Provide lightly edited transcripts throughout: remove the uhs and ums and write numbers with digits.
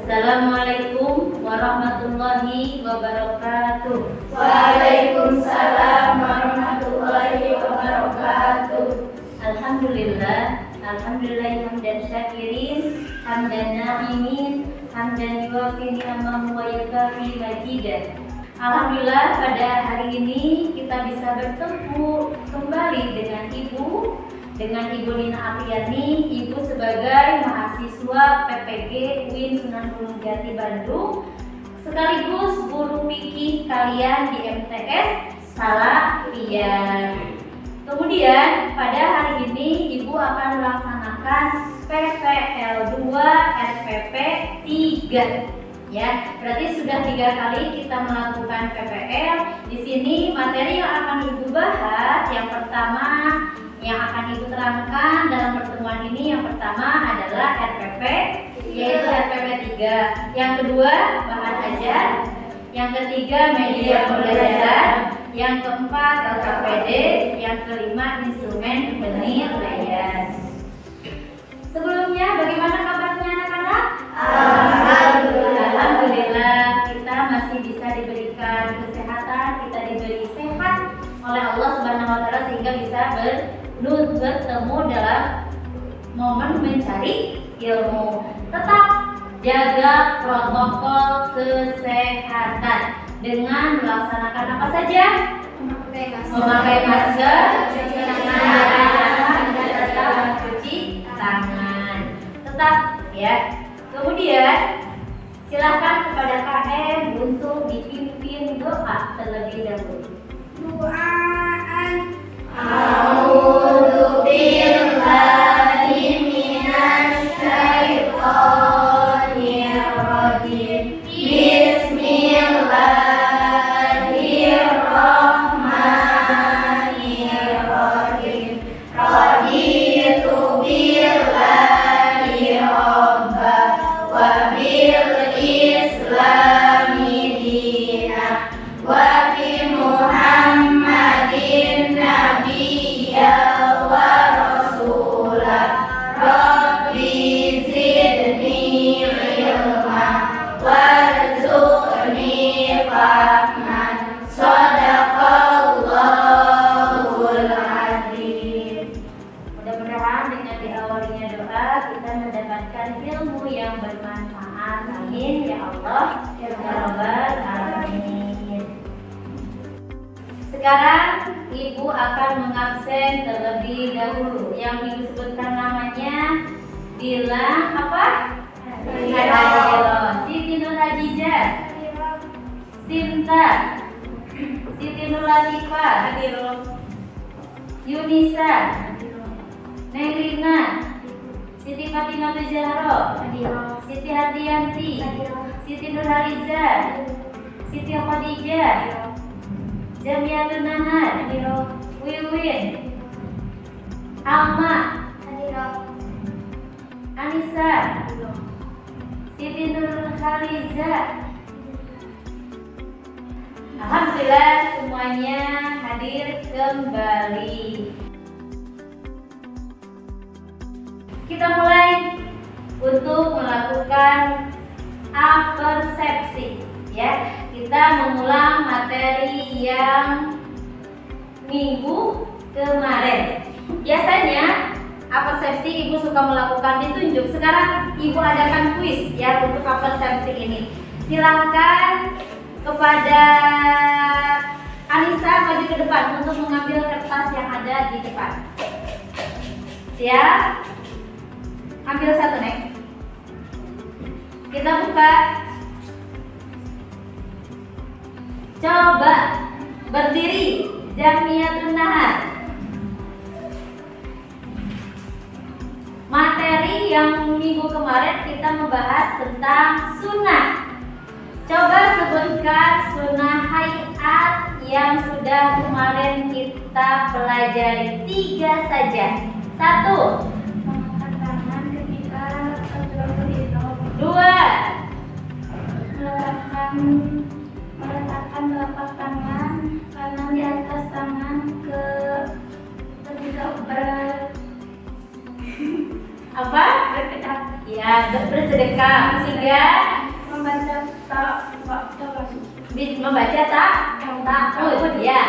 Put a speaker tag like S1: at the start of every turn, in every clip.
S1: Assalamualaikum warahmatullahi wabarakatuh.
S2: Waalaikumsalam warahmatullahi wabarakatuh.
S1: Alhamdulillah hamdan syakirin, hamdan na'imin, hamdan yuwafi ni'amahu wa yukafi majidah. Alhamdulillah pada hari ini kita bisa bertemu kembali dengan Ibu Nina Apriani, Ibu sebagai mahasiswa PPG UIN Sunan Gunung Jati Bandung, sekaligus guru fikih kalian di MTS Salafiyah. Kemudian pada hari ini Ibu akan melaksanakan PPL 2 RPP 3. Ya, berarti sudah 3 kali kita melakukan PPL. Di sini materi yang akan Ibu bahas, yang pertama yang akan Ibu terangkan dalam pertemuan ini, yang pertama adalah RPP, yaitu RPP 3. Yang kedua bahan ajar, yang ketiga media pembelajaran, yang keempat LKPD, yang kelima instrumen penilaian. Sebelumnya bagaimana kabarnya anak-anak? Alhamdulillah kita masih bisa diberikan kesehatan, kita diberi sehat oleh Allah Subhanahu wa taala sehingga bisa bertemu dalam momen mencari ilmu. Tetap jaga protokol kesehatan dengan melaksanakan apa saja? Memakai masker, cuci tangan. Tetap ya. Kemudian silakan kepada KM untuk dipimpin doa terlebih dahulu.
S2: Doaan. A'udzu billahi minasy syaithanir rajim. Bismillahirrahmanirrahim. Raditu billahi rabba wa bil islami dina wa bi Muhammadin nabiyya wa rasulah. Rabbi zidni ilma warzuqni fahman. Shadaqallahul adzim.
S1: Mudah-mudahan dengan diawalinya doa kita mendapatkan ilmu yang bermanfaat. Amin ya Allah ya Rabbal alamin. Sekarang Ibu akan mengabsen terlebih dahulu. Yang Ibu sebutkan namanya bilang apa? Hadiro. Siti Nur Hajijah, Sinta, Siti Nur Latifah, Yunisa, Nerina, Siti Fatimah Zahra, Siti Hadianti, Siti Nurhaliza, Siti Khadijah, Jamiatun Nahar, Wiwin, Alma, Anissa, Siti Nurhaliza. Alhamdulillah semuanya hadir kembali. Kita mulai untuk melakukan apersepsi, ya. Kita mengulang materi yang minggu kemarin. Biasanya apersepsi Ibu suka melakukan ditunjuk. Sekarang Ibu adakan kuis ya untuk apersepsi ini. Silakan kepada Anissa maju ke depan untuk mengambil kertas yang ada di depan. Siap? Ambil satu, Nek. Kita buka. Coba berdiri, Jamiatun Nahar. Materi yang minggu kemarin kita membahas tentang sunnah. Coba sebutkan sunnah hayat yang sudah kemarin kita pelajari. 3 saja. 1.
S2: Mengangkat tangan ketika Allahu Akbar.
S1: 2.
S2: Meletakkan telapak tangan kanan di atas tangan ketika
S1: Apa?
S2: berkedap.
S1: Ya, bersedekah. 3.
S2: Membaca
S1: Membaca takut. Ya.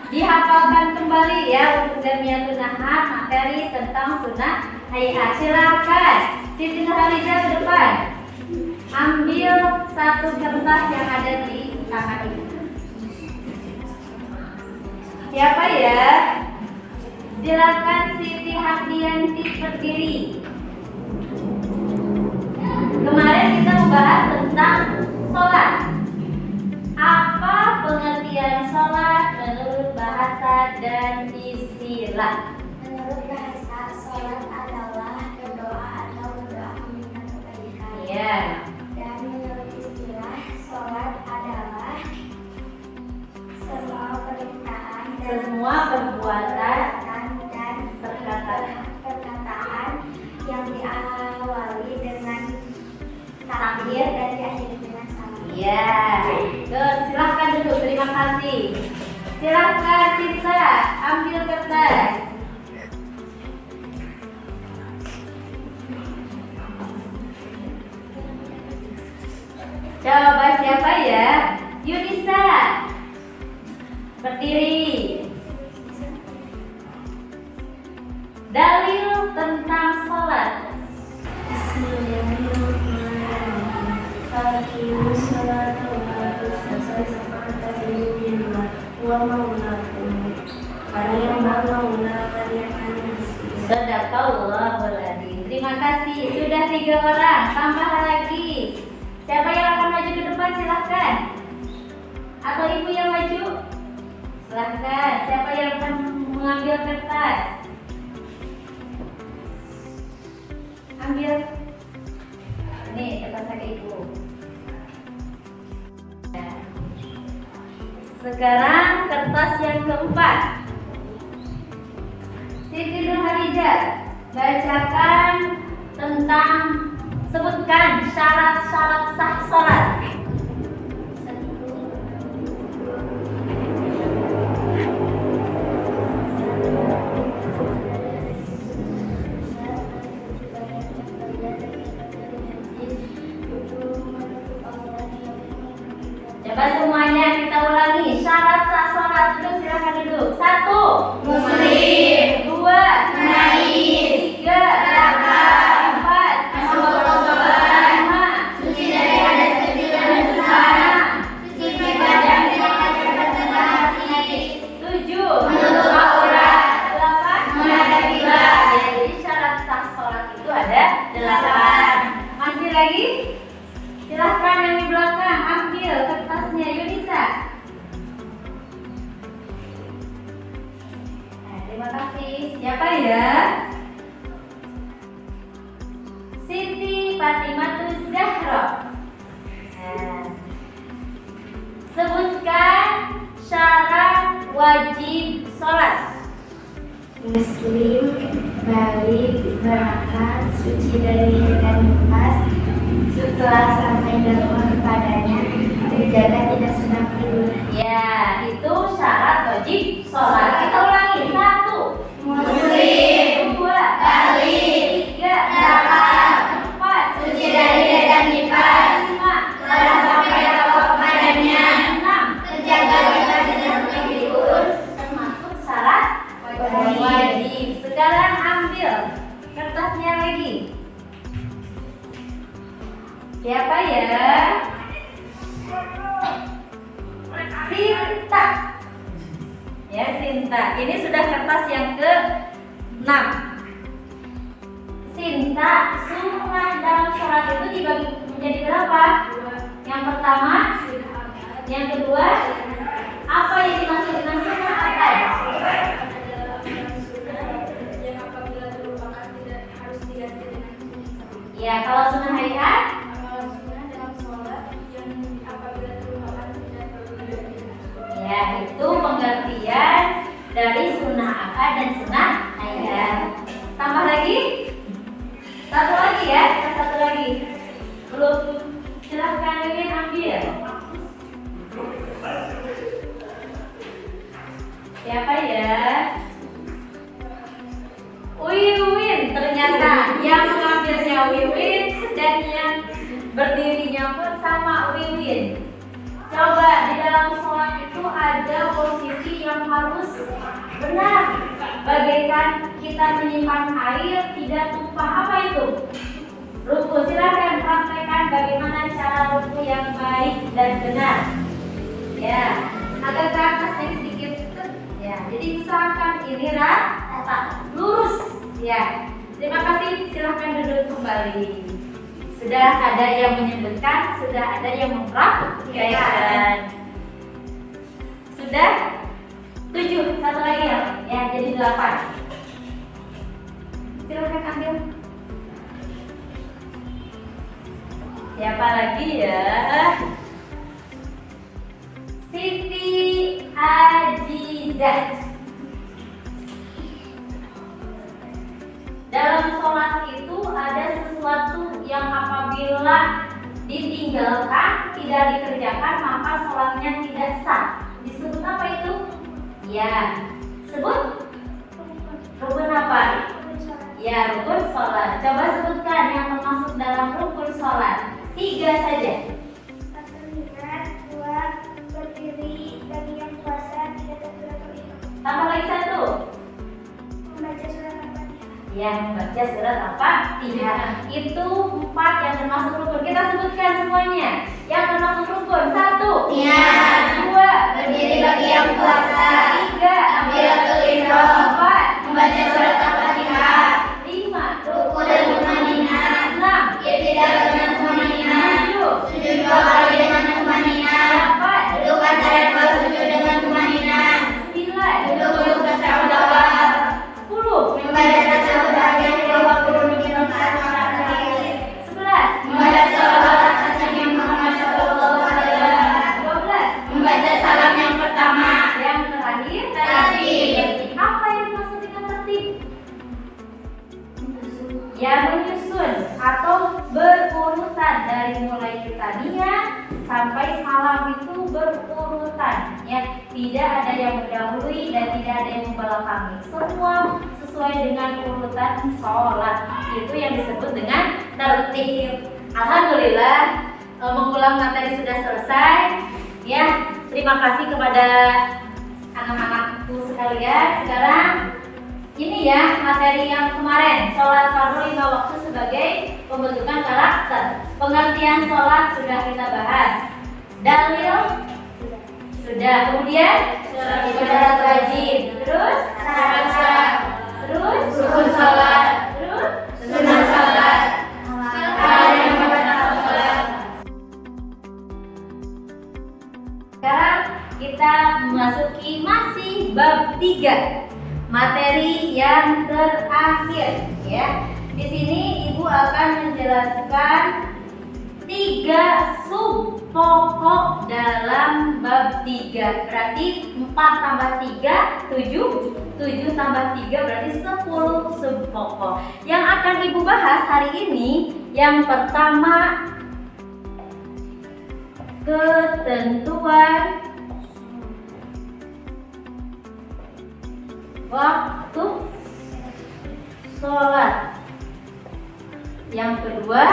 S1: Dihafalkan kembali ya untuk Jamiatun Nahar materi tentang sunnah hayat. Silakan Siti Nurhaliza ke depan. Ambil satu kertas yang ada di tangan ibu. Siapa ya? Silakan Siti Hardianti berdiri. Kemarin kita membahas tentang sholat. Apa pengertian sholat menurut bahasa dan istilah?
S2: Menurut bahasa, sholat adalah berdoa atau berdoa meminta kebaikan.
S1: Ya.
S2: Dan menurut istilah, sholat adalah semua perbuatan dan perkataan yang diawali dengan takbir dan diakhiri dengan salam.
S1: Ya. Terus silahkan duduk. Terima kasih. Silahkan Cinta ambil kertas. Coba siapa ya? Yunisa. Berdiri. Dalil tentang sholat.
S2: Bismillahirrahmanirrahim. Faqimus sholata wa atuz zakata wa'tasimu billah wa maulakum. Fani'mal maula wa ni'mal nasir.
S1: Sadaqallahul adzim. Terima kasih. Sudah 3 orang. Tambah lagi. Siapa yang akan maju ke depan silahkan. Atau ibu yang maju? Silahkan. Siapa yang akan mengambil kertas? Ambil. Nih kertasnya ke ibu. Ya. Sekarang kertas yang keempat. Siti Nurhaliza, bacakan tentang, sebutkan syarat-syarat sah sholat. Coba semuanya kita ulangi. Syarat sah sholat. Duduk, silakan duduk. 1.
S2: Muslim.
S1: 2.
S2: Naif.
S1: 3.
S2: Zakat.
S1: 4.
S2: Masuk sholat.
S1: 5.
S2: Suci dari hadas kecil dan besar. Suci badan tidak terkena hati.
S1: 7.
S2: Menutup aurat.
S1: 8.
S2: Menghadap kiblat.
S1: Jadi syarat sah sholat itu ada 8. Masih lagi? Silahkan yang di belakang ambil kertasnya Yunisa. Nah, terima kasih. Siapa ya? Siti Fatimah Zahra. Nah, sebutkan syarat wajib sholat.
S2: Muslim, balik, berakal, suci dari dan nifas. Setelah sampai dalam kepadanya, terjaga tidak sedang tidur.
S1: Ya, itu syarat wajib sholat. Kita ulangi. 1.
S2: Muslim,
S1: 2.
S2: balik,
S1: 3.
S2: berakal,
S1: 4.
S2: suci dari dan nifas.
S1: 5.
S2: Setelah sampai dalam kepadanya,
S1: 6.
S2: terjaga tidak sedang tidur.
S1: Termasuk syarat wajib. Sekarang ambil kertasnya lagi. Siapa ya? Sinta. Ya, Sinta. Ini sudah kertas yang ke-6. Sinta, sunnah dalam sholat itu dibagi menjadi berapa? Yang pertama, yang kedua, apa yang dimaksud dengan sunnah apa? Ya, kalau sunnah hayat, ya itu pengertian dari sunnah akad dan sunnah hayat. Tambah lagi? Satu lagi ya, satu lagi. Belum, silahkan Wiwin ambil. Siapa ya? Wiwin, ternyata yang mengambilnya Wiwin berdirinya pun sama Wiwin. Coba di dalam sholat itu ada posisi yang harus benar. Bagaikan kita menyimpan air tidak tumpah. Apa itu? Ruku. Silakan praktekkan bagaimana cara ruku yang baik dan benar. Ya, agak ke atas sedikit. Ya, jadi usahakan ini rata, lurus. Ya, terima kasih. Silahkan duduk kembali. Sudah ada yang menyebutkan, sudah ada yang mempraktikkan. Sudah 7, satu lagi ya, jadi 8. Silahkan ambil. Siapa lagi ya? Siti Ajizah. Dalam sholat itu ada sesuatu yang apabila ditinggalkan, tidak dikerjakan, maka sholatnya tidak sah. Disebut apa itu? Ya, sebut rukun apa? Ya, rukun sholat. Coba sebutkan yang termasuk dalam rukun sholat. 3 saja.
S2: 1 niat, 2 berdiri, bagi yang puasa, 3 takbiratul ihram.
S1: Tambah lagi 1.
S2: Membaca surat Al-Fatihah.
S1: Yang membaca surat Al-Fatihah. Itu 4 yang termasuk rukun. Kita sebutkan semuanya. Yang termasuk rukun. 1.
S2: Niat.
S1: 2.
S2: Berdiri bagi yang puasa.
S1: 3.
S2: Takbiratul ihram.
S1: 4.
S2: Membaca surat Al-Fatihah.
S1: 5.
S2: Ruku dan tumanina.
S1: 6.
S2: I'tidal dengan tumanina.
S1: 7.
S2: Sujud 2 kali dengan tumanina.
S1: 8.
S2: Duduk antara 2 sujud dengan tumanina.
S1: 9.
S2: Duduk dulu tasawuf awal.
S1: 10.
S2: Membaca tasawuf akhir 20 menit rakaat terakhir.
S1: 11.
S2: Membaca sholawat atas Nabi Muhammad SAW.
S1: 12.
S2: Membaca salam yang pertama.
S1: Yang terakhir
S2: Tertib.
S1: Apa yang dimaksud dengan tertib? Ya, menyusun atau berurutan dari mulai kita niat sampai salam itu berurutan. Ya, tidak ada yang mendahului dan tidak ada yang membelakangi. Semua sesuai dengan urutan sholat. Itu yang disebut dengan tertib. Alhamdulillah, mengulang materi sudah selesai. Ya, terima kasih kepada anak-anakku sekalian. Sekarang ini ya materi yang kemarin, sholat fardu 5 waktu sebagai pembentukan karakter. Pengertian sholat sudah kita bahas. Dalil sudah. Kemudian syarat wajib. Terus syarat sah. Terus
S2: Rukun sholat.
S1: Terus
S2: Sunnah sholat. Hal yang membatalkan sholat.
S1: sekarang kita memasuki masih bab 3. Materi yang terakhir ya. Di sini Ibu akan menjelaskan 3 sub pokok dalam bab 3. Berarti 4 tambah 3 7, 7 tambah 3 berarti 10 sub pokok. Yang akan Ibu bahas hari ini yang pertama ketentuan waktu sholat. Yang kedua,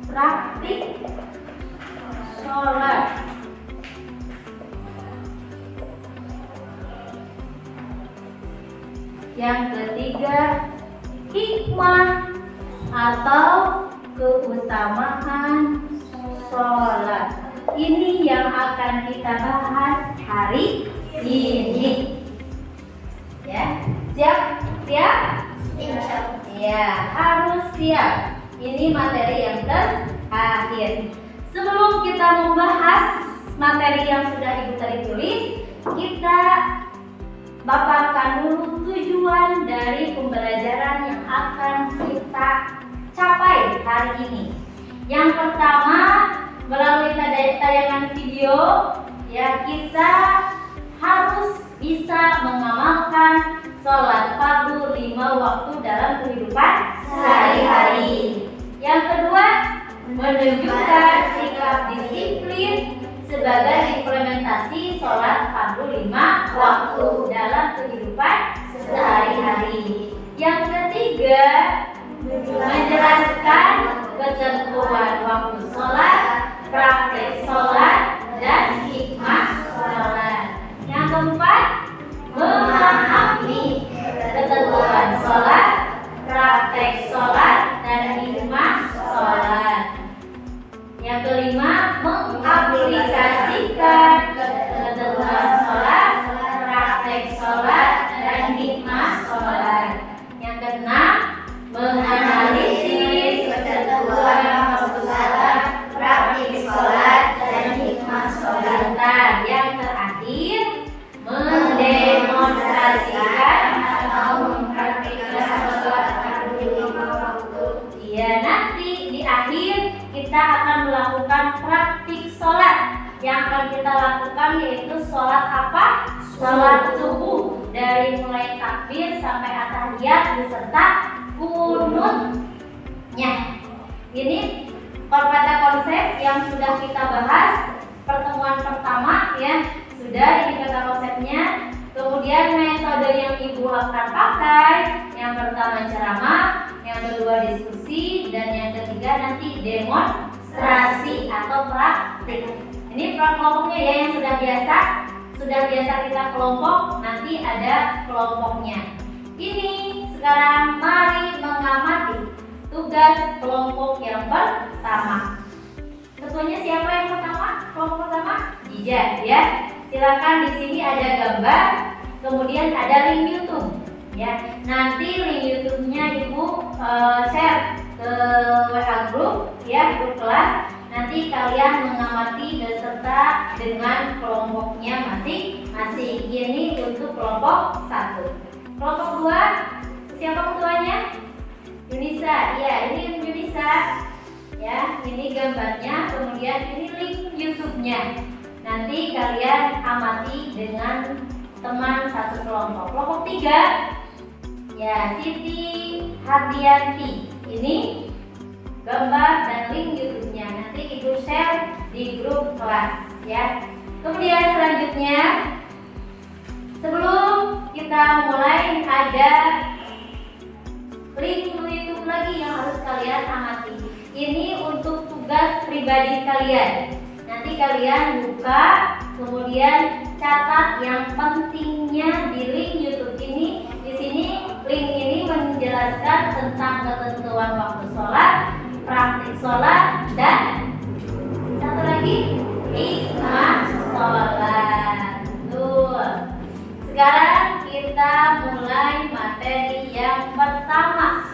S1: praktik sholat. Yang ketiga, hikmah atau keutamaan sholat. Ini yang akan kita bahas hari ini. Ya, siap? Siap? Ya, harus siap. Ini materi yang terakhir. Sebelum kita membahas materi yang sudah Ibu tadi tulis, kita paparkan dulu tujuan dari pembelajaran yang akan kita capai hari ini. Yang pertama, melalui tayangan video, ya kita harus bisa mengamalkan sholat fardu 5 waktu dalam kehidupan sehari-hari. Yang kedua, menunjukkan sikap disiplin sebagai implementasi sholat fardu 5 waktu dalam kehidupan sehari-hari. Yang ketiga, menjelaskan ketentuan waktu sholat, praktek sholat, dan hikmah sholat. Yang keempat, memahami ketentuan sholat, praktek sholat, dan hikmah sholat. Yang kelima, mengaplikasikan ketentuan sholat, praktek sholat, dan hikmah sholat. Yang keenam, menganalisis ketentuan waktu sholat, praktik sholat, dan hikmah sholat. Yang terakhir, mendemonstrasikan atau mempraktikkan sholat lima waktu. Ya, nanti di akhir kita akan melakukan praktik sholat. Yang akan kita lakukan yaitu sholat apa? Sholat subuh, dari mulai takbir sampai at-tahiyat beserta kunutnya. Ini beberapa konsep yang sudah kita bahas pertemuan pertama, ya. Sudah ini kata konsepnya. Kemudian metode yang ibu akan pakai, yang pertama ceramah, yang kedua diskusi, dan yang ketiga nanti demonstrasi atau praktik. Ini kelompoknya ya, yang sudah biasa kita kelompok, nanti ada kelompoknya. Ini sekarang mari mengamati tugas kelompok yang pertama. Ketuanya siapa yang pertama? Kelompok pertama? Ijaz, ya. Silakan, di sini ada gambar, kemudian ada link YouTube, ya. Nanti link YouTube-nya ibu share ke WA group, ya, grup kelas. Nanti kalian mengamati beserta dengan kelompoknya masing-masing. Ini untuk kelompok 1. Kelompok 2, siapa ketuanya? Yunisa, ya, ini Yunisa, ya. Ini gambarnya, kemudian ini link YouTube-nya. Nanti kalian amati dengan teman satu kelompok. Kelompok 3, ya, Siti Hardianti. Ini gambar dan link YouTube-nya. Nanti ibu share di grup kelas, ya. Kemudian selanjutnya, sebelum kita mulai, ada link YouTube lagi yang harus kalian amati. Ini untuk tugas pribadi kalian. Nanti kalian buka, kemudian catat yang pentingnya di link YouTube ini. Di sini link ini menjelaskan tentang ketentuan waktu sholat, praktik sholat, dan satu lagi hikmah sholat. Tuh. Sekarang kita mulai materi yang pertama.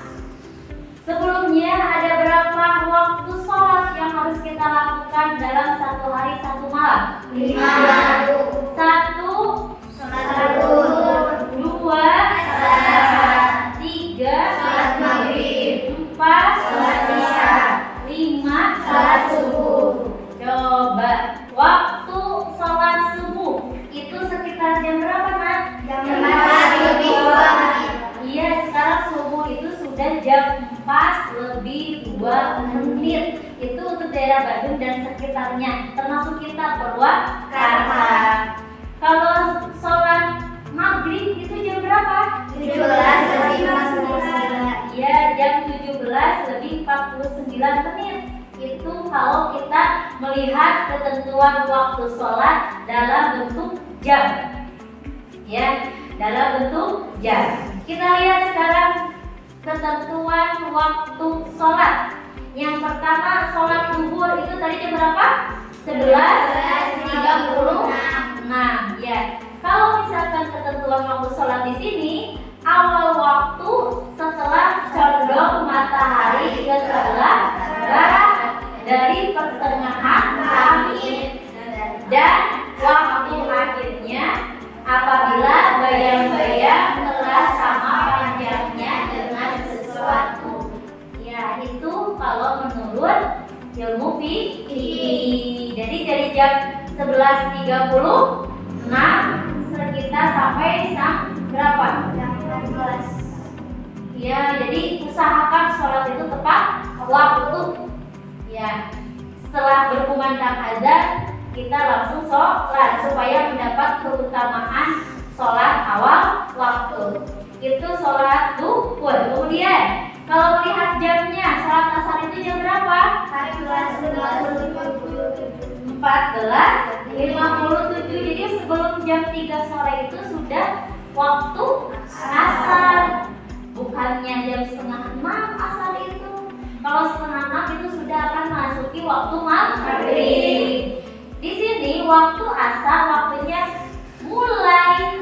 S1: Sebelumnya ada berapa waktu sholat yang harus kita lakukan dalam satu hari satu malam?
S2: 5.
S1: 1, 2, 3,
S2: Sholat maghrib.
S1: 4,
S2: Sholat isya.
S1: 5,
S2: Sholat subuh.
S1: Coba waktu sholat subuh itu sekitar jam berapa, Nak?
S2: Jam 4 lebih 2 menit.
S1: Iya, sekarang subuh itu sudah jam 4 lebih 2 menit. Itu untuk daerah Bandung dan sekitarnya, termasuk kita Purwakarta. Kalau sholat maghrib itu jam berapa?
S2: 17 lebih 49.
S1: Iya, jam 17 lebih 49 menit. Itu kalau kita melihat ketentuan waktu sholat dalam bentuk jam, ya, dalam bentuk jam. Kita lihat sekarang ketentuan waktu sholat. Yang pertama, sholat zuhur itu tadi jam berapa? 11.36. Ya. Kalau misalkan ketentuan waktu sholat di sini, awal waktu setelah condong matahari ke sebelah barat dari pertengahan langit, dan waktu akhirnya apabila bayang-bayang telah sama panjangnya dengan sesuatu. Ya, itu kalau menurut ilmu fikih. Jadi dari jam 11.36 sekitar sampai jam berapa?
S2: Jam 12.
S1: Ya, jadi usahakan sholat itu tepat waktu. Ya, setelah berkumandang azan kita langsung sholat supaya mendapat keutamaan sholat awal waktu. Itu sholat zuhur. Kemudian kalau melihat 14:57. Jadi sebelum jam 3 sore itu sudah waktu asar. Bukannya jam 5:30 asar itu. Kalau 5:30 itu sudah akan masuki waktu maghrib. Di sini waktu asar waktunya mulai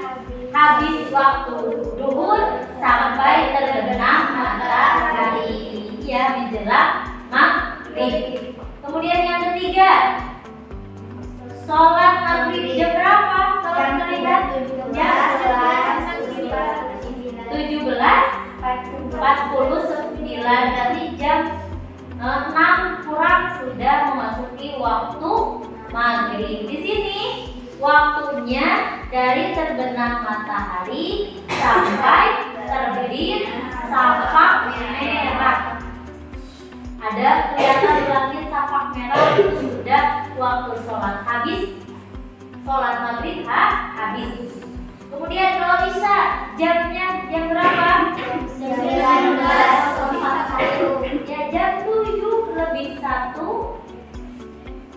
S1: habis waktu duhur sampai terbenam matahari, ya, menjelang maghrib. Kemudian yang ketiga, sholat maghrib jam berapa? Kalau kita lihat jam 17:49, berarti jam 6 kurang sudah memasuki waktu maghrib. Di sini waktunya dari terbenam matahari sampai terbit safak merah. Ada kelihatan di langit safak merah, itu sudah waktu sholat habis. Sholat maghrib habis. Kemudian kalau bisa jamnya jam berapa? Jam 19:41. Ya, jam 7:01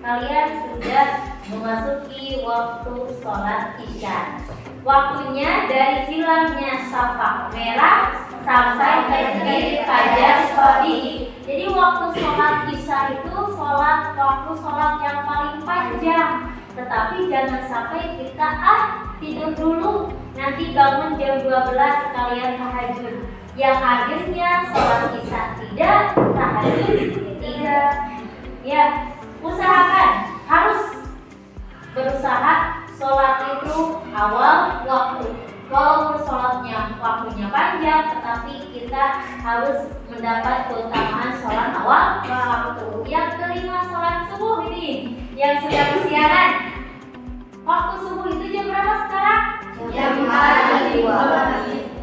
S1: kalian sudah memasuki waktu sholat isya. Waktunya dari hilangnya safak merah sampai terbit fajar shadiq. Jadi waktu sholat isya itu waktu sholat yang paling panjang. Tetapi jangan sampai kita tidur dulu, nanti bangun jam 12 sekalian tahajud. Yang akhirnya sholat isya tidak, tahajud tidak. Ya, usahakan, harus berusaha sholat itu awal waktu. Walaupun sholatnya waktunya panjang, tetapi kita harus mendapat keutamaan sholat awal waktu. Yang kelima, sholat subuh ini yang sudah kesiangan. Waktu subuh itu jam berapa sekarang?
S2: Jam 4:02.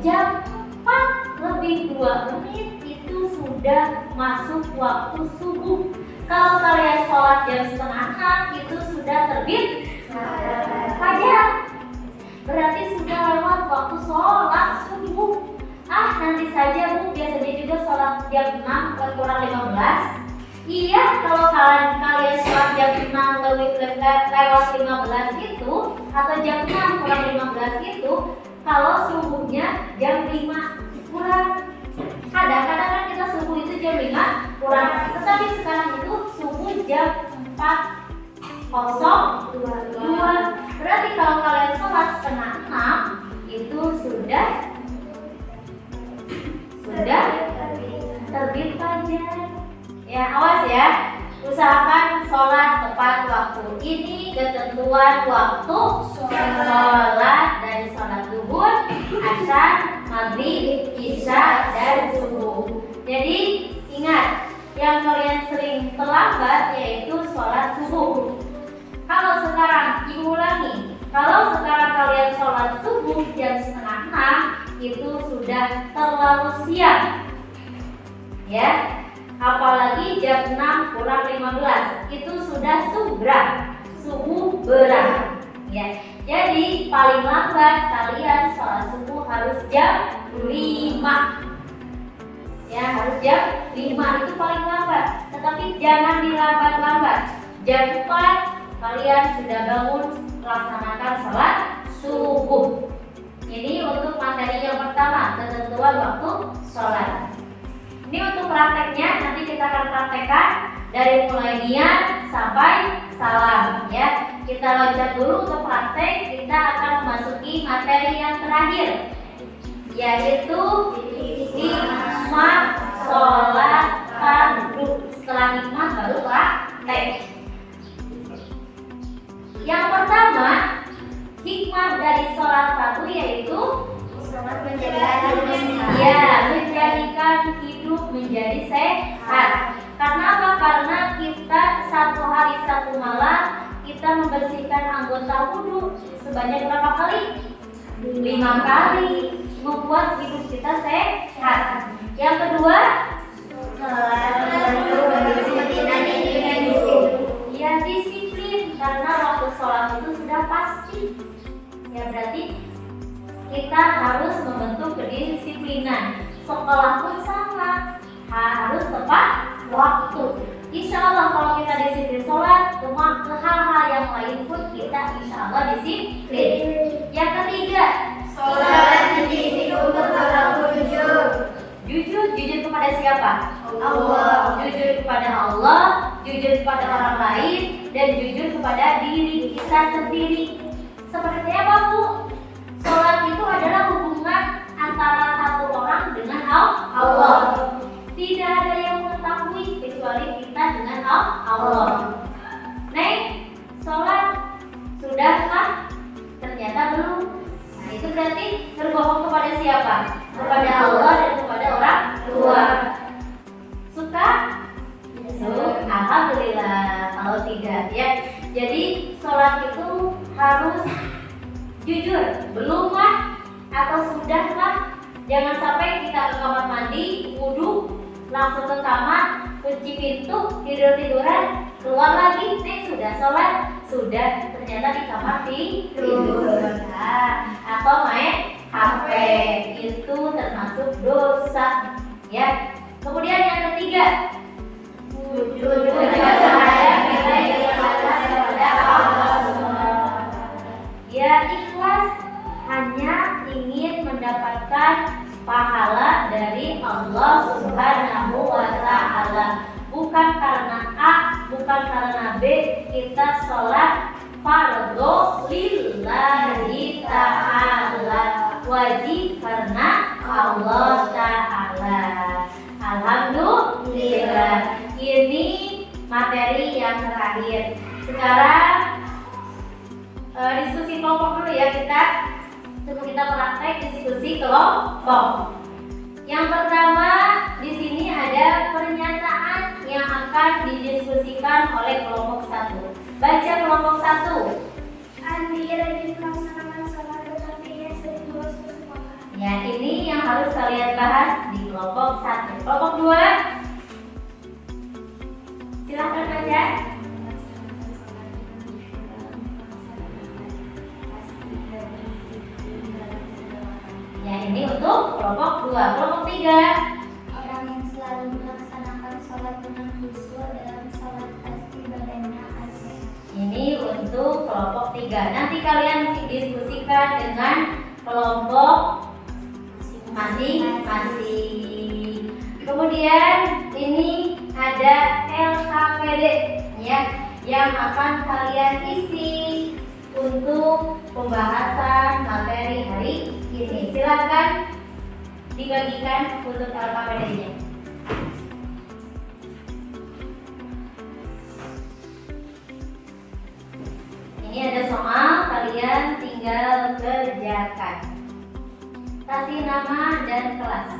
S1: Jam 4:02 itu sudah masuk waktu subuh. Kalau kalian sholat jam 5:30 itu sudah terbit fajar. Berarti sudah lewat waktu sholat subuh. Nanti saja Bu, biasanya juga sholat jam 6 kurang 15. Iya, kalau kalian sholat jam 6 lewat 15 itu, atau jam 6 kurang 15 itu, kalau subuhnya jam 5 kurang. Kadang-kadang kan kita subuh itu jam 5 kurang, tetapi sekarang itu subuh jam 4:02. Berarti kalau kalian sholat 5:30 itu sudah terbit fajar. Ya, awas ya, usahakan sholat tepat waktu. Ini ketentuan waktu sholat dari sholat zuhur, asar, maghrib, isya, dan subuh. Jadi ingat, yang kalian sering terlambat yaitu sholat subuh. Kalau sekarang Ibu ulangi, kalau sekarang kalian sholat subuh jam 5:30 itu sudah terlalu siang, ya. Apalagi jam 6 kurang 15 itu sudah subuh berang, ya. Jadi paling lambat kalian sholat subuh harus jam 5. Ya, harus jam 5 itu paling lambat. Tetapi jangan dilambat-lambat. Jam 4 kalian sudah bangun melaksanakan sholat subuh. Ini untuk materi yang pertama, ketentuan waktu sholat. Ini untuk prakteknya, nanti kita akan praktekkan dari mulai niat sampai salam, ya. Kita loncat dulu untuk praktek. Kita akan memasuki materi yang terakhir, yaitu hikmah sholat fardu. Setelah hikmah baru praktek. Yang pertama, hikmah dari sholat fardu yaitu menjadikan hidup menjadi sehat. Karena apa? Karena kita satu hari satu malam kita membersihkan anggota wudhu sebanyak berapa kali? 5 kali, membuat hidup kita sehat. Yang kedua, ya disiplin, karena waktu sholat itu sudah pasti. Ya berarti kita harus membentuk kedisiplinan. Sekolah pun sama, harus tepat waktu. Insya Allah kalau kita disiplin sholat, semua hal-hal yang lain pun kita insya Allah disiplin. Yang ketiga,
S2: Sholat dididik untuk berlaku jujur.
S1: Jujur kepada siapa?
S2: Allah.
S1: Jujur kepada Allah, jujur kepada orang lain, dan jujur kepada diri kita sendiri. Seperti apa, Bu? Sholat itu adalah hubungan antara satu orang dengan Allah. Tidak ada yang mengetahui kecuali kita dengan Allah. Neng, sholat sudahkah? Ternyata belum. Nah, itu berarti berbohong kepada siapa? Kepada Allah dan kepada orang tua. Suka? Alhamdulillah. Kalau tidak ya. Jadi sholat itu harus jujur. Belum lah atau sudah lah. Jangan sampai kita ke kamar mandi, wudhu, langsung ke kamar, kunci pintu, tidur-tiduran, keluar lagi, sudah sholat, sudah ternyata di kamar tidur. Atau main HP, itu termasuk dosa ya. Kemudian yang ketiga, jujur kepada kita yang kepada Allah. Ya, ikhlas hanya ingin mendapatkan pahala dari Allah Subhanahu wa Ta'ala, bukan karena A, bukan karena B. Kita sholat fardhu lillahi ta'ala, wajib karena Allah Ta'ala. Alhamdulillah. Ini materi yang terakhir. Sekarang diskusi kelompok dulu ya. Sebelum kita praktek diskusi kelompok. Yang pertama, di sini ada pernyataan yang akan didiskusikan oleh kelompok 1. Baca kelompok 1.
S2: Andi rajin melaksanakan sholat tetapi ia sering bolos ke sekolah.
S1: Ya, ini yang harus kalian bahas di kelompok 1. Kelompok 2. Silahkan baca. Ya, ini untuk kelompok 2. Kelompok 3.
S2: Orang yang selalu melaksanakan sholat dengan khusyuk dalam sholat pasti badannya akan sehat.
S1: Ini untuk kelompok 3. Nanti kalian diskusikan dengan kelompok masing-masing. Kemudian ini ada LKPD ya, yang akan kalian isi untuk pembahasan materi hari ini. Silakan dibagikan untuk LKPD-nya. Ini ada soal, kalian tinggal kerjakan. Kasih nama dan kelas.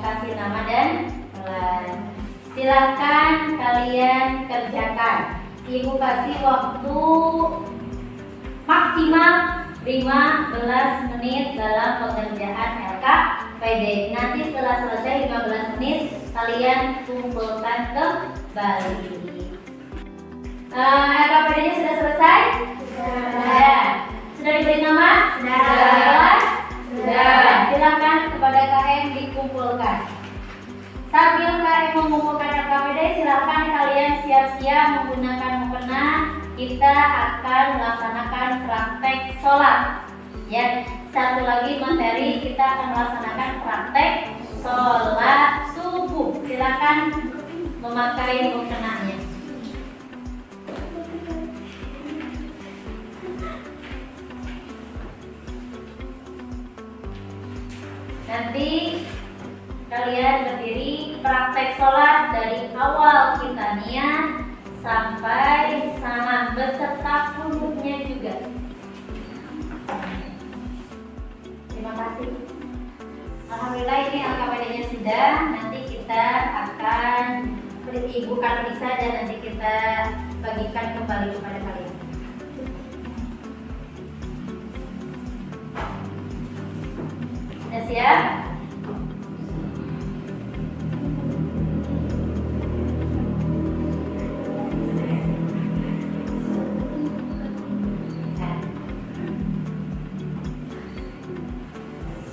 S1: Kasih nama dan kelas. Silakan kalian kerjakan. Ibu kasih waktu maksimal 15 menit dalam pengerjaan LKPD. Nanti setelah selesai 15 menit kalian kumpulkan kembali. LKPD-nya sudah selesai? Sudah. Sudah diberi nama? Sudah. Sudah. Silakan kepada KM dikumpulkan. Sambil KM mengumpulkan LKPD, silakan kalian siap-siap menggunakan mukena. Kita akan melaksanakan praktek sholat. Ya, satu lagi materi kita akan melaksanakan praktek sholat subuh. Silakan memakai mukenanya. Nanti kalian berdiri praktek sholat dari awal kita niat sampai salam beserta punuknya juga. Terima kasih. Alhamdulillah ini LKPD-nya sudah. Nanti kita akan Ibu ketik saja, nanti kita bagikan kembali kepada kalian. Sudah siap?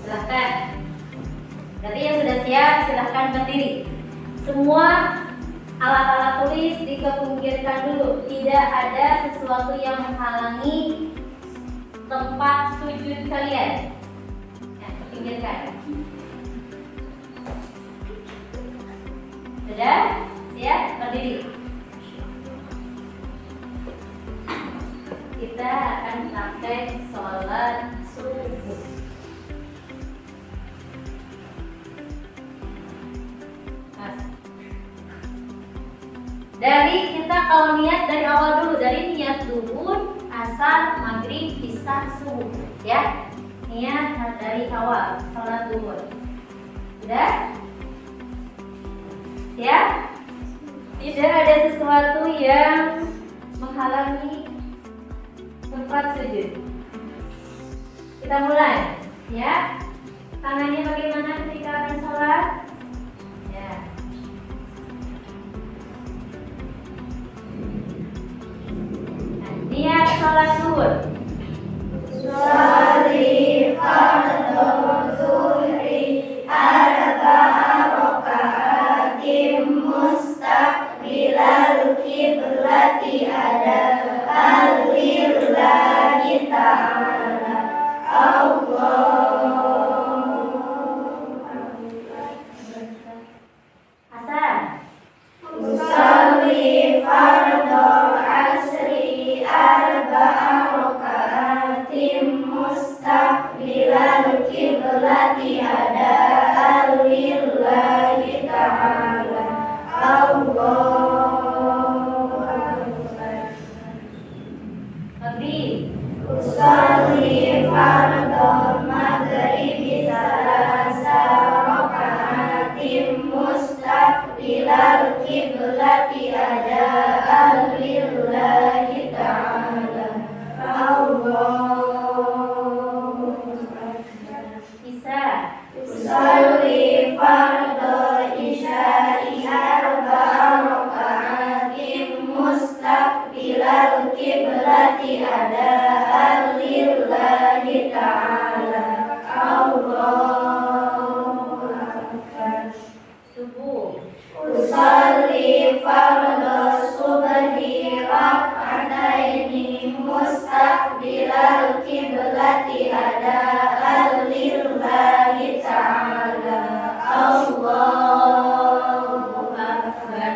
S1: Silahkan. Berarti yang sudah siap, silahkan berdiri. Semua alat-alat tulis dikepinggirkan dulu. Tidak ada sesuatu yang menghalangi tempat sujud kalian. Ya, pinggirkan. Sudah? Siap? Berdiri. Kita akan praktek sholat subuh. Dari kita kalau niat dari awal dulu, dari niat duhur, asar, maghrib, isya, subuh, ya. Niat dari awal sholat duhur. Sudah? Siap? Tidak ada sesuatu yang menghalangi tempat sujud. Kita mulai, ya. Tangannya bagaimana ketika akan sholat? Ya. Niat sholat zuhur.
S2: Sholli fardhu zuhri arba'a raka'atin mustaqbilal qiblati ada lillahi ta'ala
S1: Asar.
S2: Usolli fardhu asri arba'a raka'atin mustaqbilal qiblati ada lillahi ta'ala Allahu akbar.
S1: Maghrib.
S2: Usolli fardhu maghribi salasa raka'atin mustaqbilal qiblati ada lillahi ta'ala Allahu akbar.
S1: Isya.
S2: Usolli fardhu isya'i arba'a raka'atin mustaqbilal qiblati ada lillahi ta'ala Allahu akbar.
S1: Subuh.
S2: Usolli fardhu subhi rak'ataini mustaqbilal qiblati ada lillahi ta'ala Allahu akbar.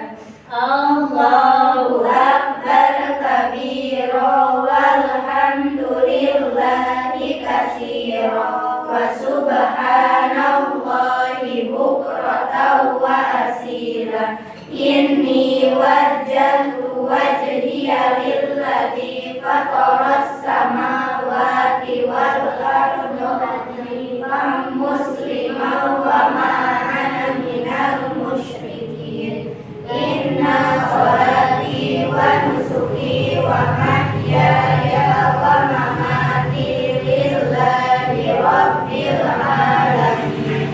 S2: Allahu akbar kabira walhamdulillahi katsira wa subhanallahi bukratan wa asila. Inni wajjahtu wajhiya lilladzi fataras samawati wal arda hanifan musliman wa ma ana minal musyrikin. Inna sholati wa nusuki wa mahyaya wa mamati lillahi rabbil alamin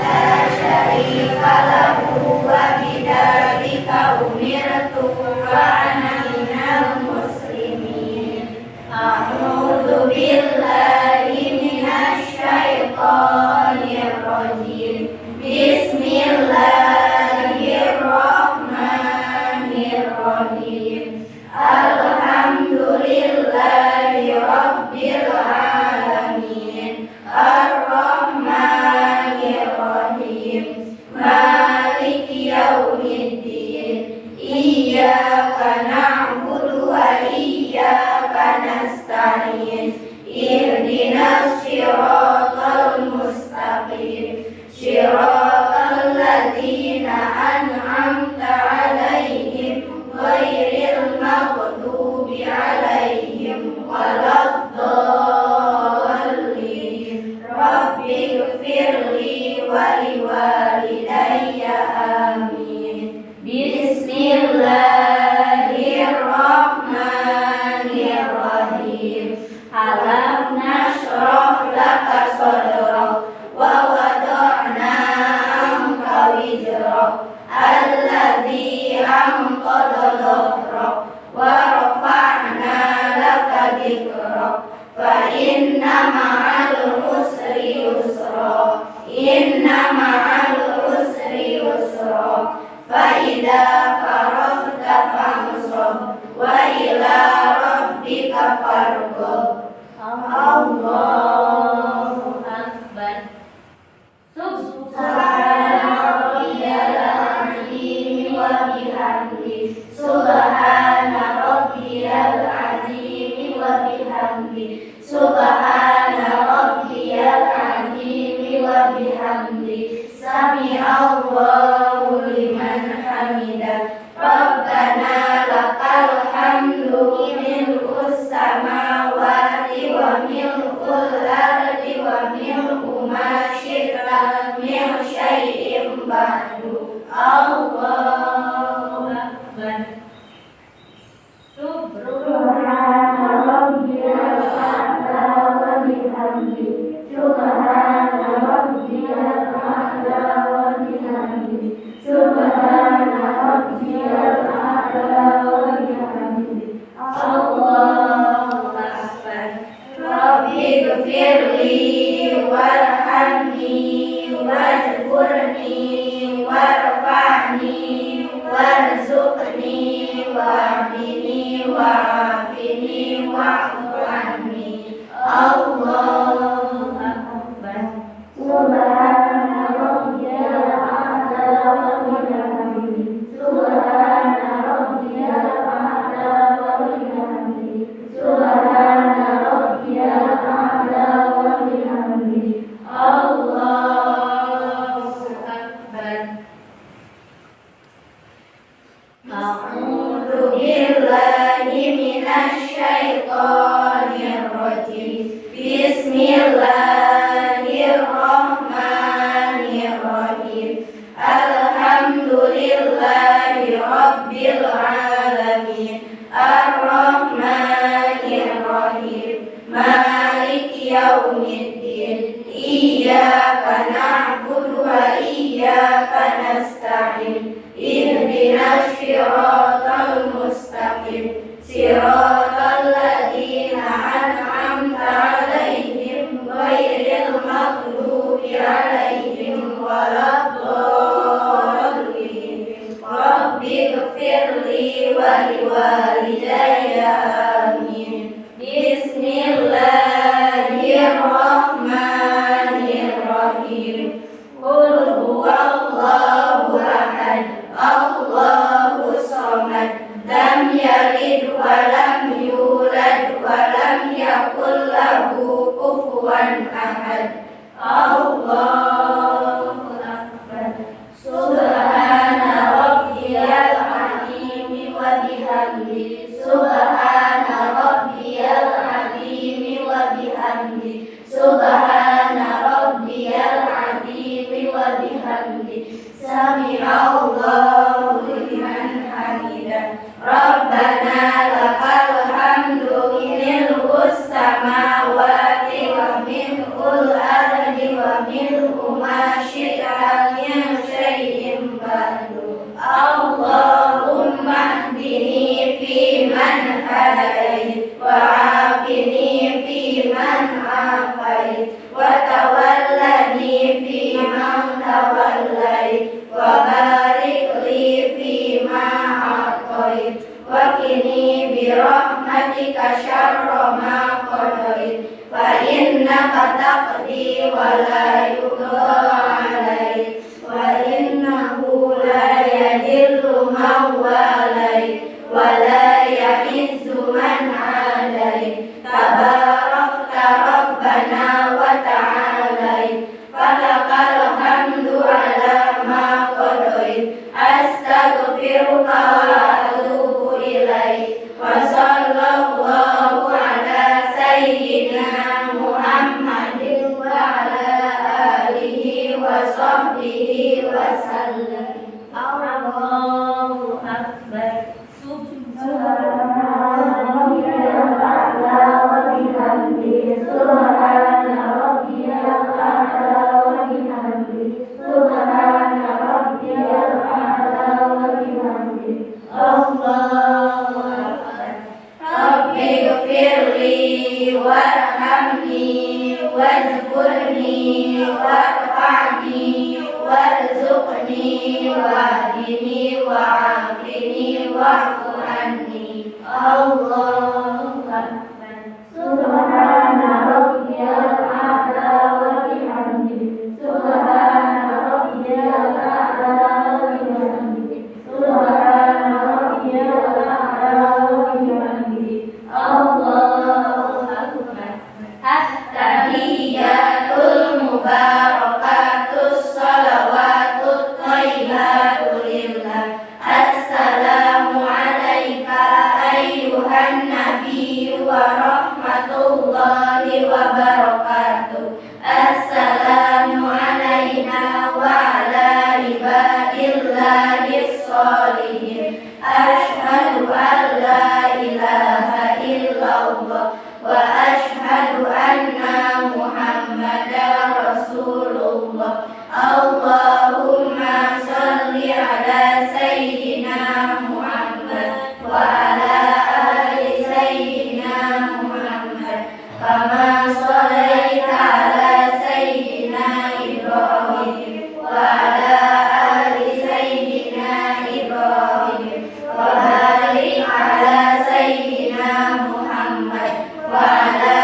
S2: la syarika lahu wa bidzalika umirtu wa ana minal muslimin. A'udzu billahi minasy syaithanir rajim. Bismillahirrahmanirrahim. Alhamdulillahi rabbil alamin. Ar-Rahmanir-Rahim. Maliki yaumiddin. Iyyaka na'budu wa iyyaka nasta'in. Ihdinas siratal mustaqim. Siratal ladzina an'amta 'alaihim ghairil maghdubi 'alaihim waladdallin. Rabbighfirli wa liwalidayya amin. Bismillahirrahmanirrahim. wizrak alladzi anqadha dhahrak wa rafa'na laka dzikrak fa inna ma'al usri yusra inna ma'al usri yusra fa idza faragta fansab wa ila rabbika farghab. Allahu akbar. Subhana rabbiyal azim wa bihamdi. Subhana rabbiyal azim wa bihamdi. Subhana rabbiyal azim wa bihamdi. Sami'allahu liman hamidah. Rabbana lakal hamdu mil'us samawati wa mil'ul ardi wa mil'u ma syi'ta min syai'in ba'du. Allahu akbar. Subhana rabbiyal a'la wa bihamdi. Subhana rabbiyal a'la wa bihamdi. Subhana rabbiyal a'la wa bihamdi. Allahu akbar. Rabbi ghfirli warhamni wajburni warfa'ni warzuqni wahdini wa'afini wa'fu anni. Allahu akbar. Subhana rabbiyal a'la wa bihamdi. Subhana rabbiyal a'la wa bihamdi. Subhana rabbiyal a'la wa bihamdi. Allahu akbar. A'udzu billahi minasy syaithanir rajim. Bismillahirrahmanirrahim. Alhamdulillahi rabbil alamin. Ar-Rahmanir-Rahim. Maliki yaumiddin. Iyyaka na'budu wa iyyaka nasta'in. Ihdinas siratal mustaqim. Siratal ladzina an'amta 'alaihim ghairil maghdubi 'alaihim waladdallin. Rabbi ghfirli wa liwalidayya. Amin. Bismillahirrahmanirrahim. Qul huwallahu ahad. Allahus samad. Lam yalid wa lam yulad wa lam yakul lahu kufuwan ahad. Allahu akbar. Subhana rabbiyal azim wa bihamdi. Subhana rabbiyal azim wa bihamdi. Subhana rabbiyal azim wa bihamdi. Sami'allahu liman hamidah. Rabbana lakal hamdu mil'us samawati wa mil'ul ardi wa mil'u ma syi'ta min syai'in ba'du. Allahumma hdini fi man hadait wa afini fi man afait wa tawallani fi man tawallait wa barik li fi ma a'tait wa qini bi rahmatika syarra ma qadait fa innaka taqdi wa la yuqda 'alaik wa innahu la yadillu man walait wa la ya'izzu man 'adait. Tabarakta rabbana wa ta'alait. Falakal hamdu ala ma qadait. Astaghfiruka wa atubu ilaik. Wa sallallahu ala sayyidina Muhammadin wa ala alihi wa sahbihi wa sallam. Allahu akbar. Subhana rabbiyal a'la wa bihamdi. Subhana rabbiyal a'la wa bihamdi. Subhana
S3: wahdini wa'afini wa'fu anni. Allahu Akbar. Subhana rabbiyal a'la wa bihamdihi. Subhana rabbiyal a'la wa bihamdihi. Subhana rabbiyal a'la wa bihamdihi. Allahu Akbar. At-tahiyyatul mubarakatus salawatut thayyibatu lillah. Assalamu alayka ayyuhan nabiyyu wa rahmatullahi wa barakatuh. Assalamu alayna wa ala ibadillahis sholihin. Ashhadu an la ilaha illallah wa ashhadu anna Muhammadar Rasulullah. Allahumma salli ala sayyidina Muhammad wa ala ali sayyidina Muhammad kama shallaita ala sayyidina Ibrahim wa ala ali sayyidina Ibrahim wa barik ala sayyidina Muhammad wa ala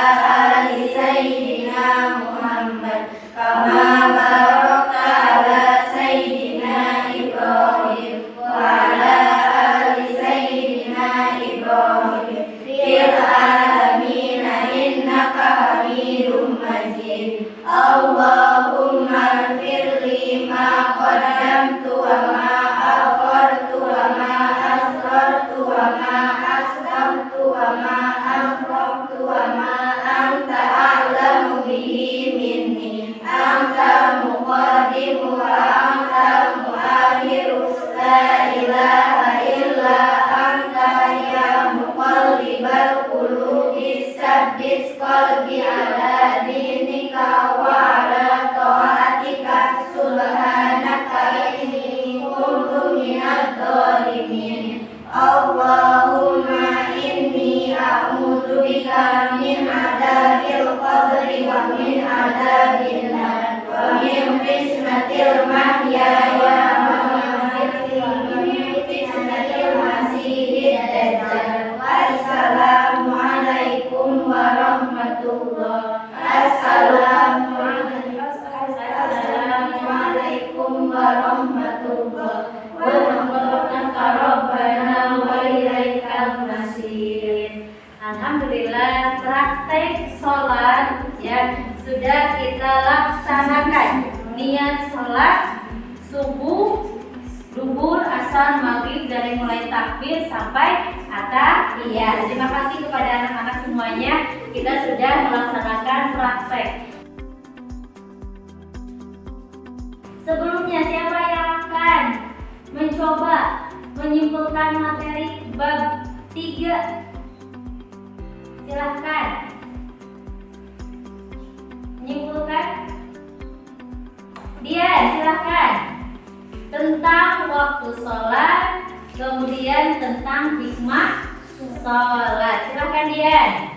S3: ali sayyidina Muhammad kama barakta ala sayyidina Ibrahim wa ala ali sayyidina Ibrahim fil alamin innaka Hamidum Majid. Allahumma ighfirli ma qaddamtu wa ma akhartu wa ma asrartu wa ma aslamtu wa ma asraftu wa ma anta a'lamu bihi minni. Anta muqaddimu wa anta muakhiru. La ilaha illa anta ya muqallibal qulubi sabbit qalbi ala dinika wa ala ta'atika. Subhanaka inni kuntu minadh dhalimin. Allahumma inni a'udzu bika min adzabil qabri wa min adzabil nar wa min fitnatil mahya wa mamati wa min fitnatil masiihid dajjal. Wassalamu alaikum warahmatullah. Assalamu alaikum warahmatullah wa Rabbana wa ilaikal masir. Alhamdulillah, praktek sholat yang sudah kita laksanakan. Niat sholat subuh, duhur, asar, maghrib dari mulai takbir sampai atahiyat. Terima kasih kepada anak-anak semuanya. Kita sudah melaksanakan praktek. Sebelumnya siapa yang akan mencoba menyimpulkan materi bab 3? Silahkan menyimpulkan. Dia silahkan. Tentang waktu sholat, kemudian tentang hikmah sholat. Silahkan dia.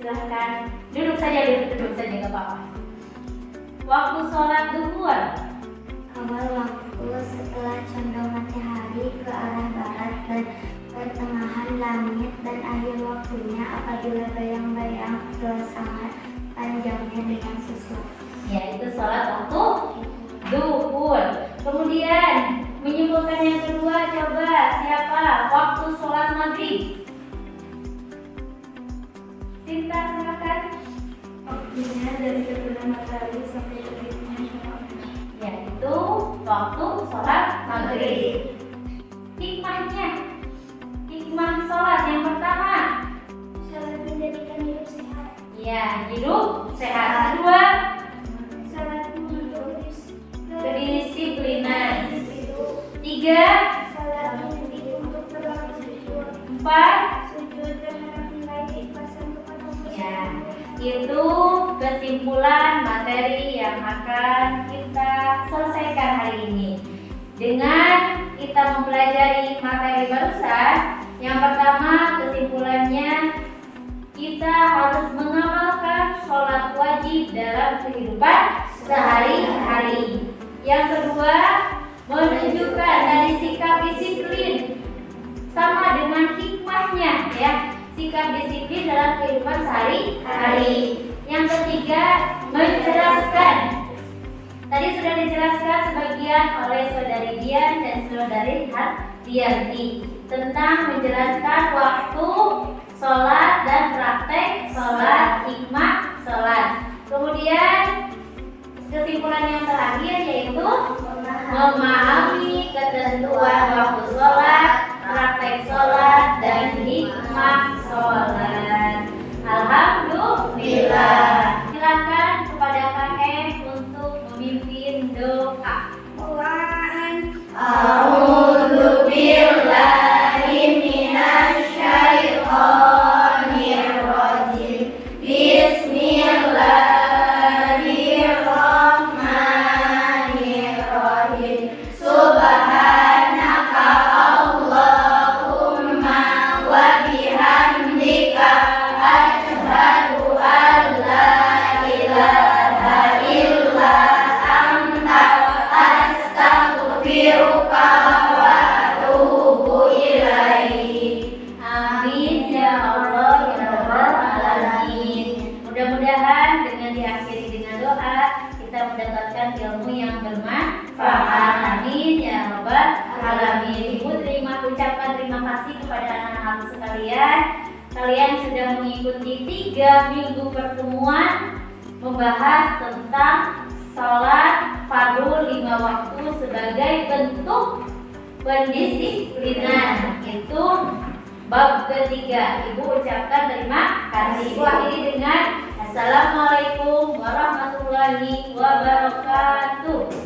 S3: Silahkan duduk saja, duduk saja, nggak apa-apa. Waktu sholat duhur.
S2: Awal waktu setelah condong matahari ke arah barat dan pertengahan langit, dan akhir waktunya apabila bayang-bayang sangat panjangnya dengan sesuatu.
S1: Yaitu sholat waktu duhur. Kemudian menyimpulkan yang kedua, coba siapa? Waktu sholat maghrib. Sinta, silakan.
S2: Waktunya dari terbenam matahari sampai terbitnya syafaq.
S1: Yaitu waktu sholat maghrib. Hikmahnya, hikmah sholat yang pertama,
S2: Sholat menjadikan hidup sehat.
S1: ya hidup sehat. Kedua,
S2: Sholat membentuk
S1: kedisiplinan. Tiga,
S2: Sholat mendidik untuk berlaku jujur.
S1: empat,
S2: Sujud terhadap nilai keikhlasan kepada Allah.
S1: ya itu kesimpulan materi yang akan kita selesaikan hari ini. Dengan kita mempelajari materi barusan, yang pertama kesimpulannya kita harus mengamalkan sholat wajib dalam kehidupan sehari-hari. Yang sikap disiplin sama dengan hikmahnya ya. Sikap disiplin dalam kehidupan sehari-hari. Yang ketiga, menjelaskan. Tadi sudah dijelaskan sebagian oleh saudari Dian dan saudari Hardianti tentang menjelaskan waktu sholat dan praktek sholat, hikmah sholat. Kemudian kesimpulan yang terakhir yaitu memahami ketentuan waktu sholat, praktek sholat, dan hikmah sholat. Alhamdulillah. Silakan kepada Kak untuk memimpin doa.
S2: A'udzu billahi minasyaitonir rajim. Bismillahirrahmanirrahim. Subhanaka Allahumma wa bihamdika asyhadu an la ilaha illa anta astaghfiruka wa atubu ilaik.
S1: Amin ya Allah ya Rabbal alamin. Mudah-mudahan dengan diakhiri dengan doa kita mendapatkan ilmu yang bermanfaat. Amin ya Rabbal alamin. Ibu ucapkan terima kasih kepada anak-anak sekalian. Kalian sudah mengikuti 3 minggu pertemuan membahas tentang sholat fardu 5 waktu sebagai bentuk pendisiplinan. Itu bab ketiga. Ibu ucapkan terima kasih. Ibu akhiri dengan Assalamualaikum warahmatullahi wabarakatuh.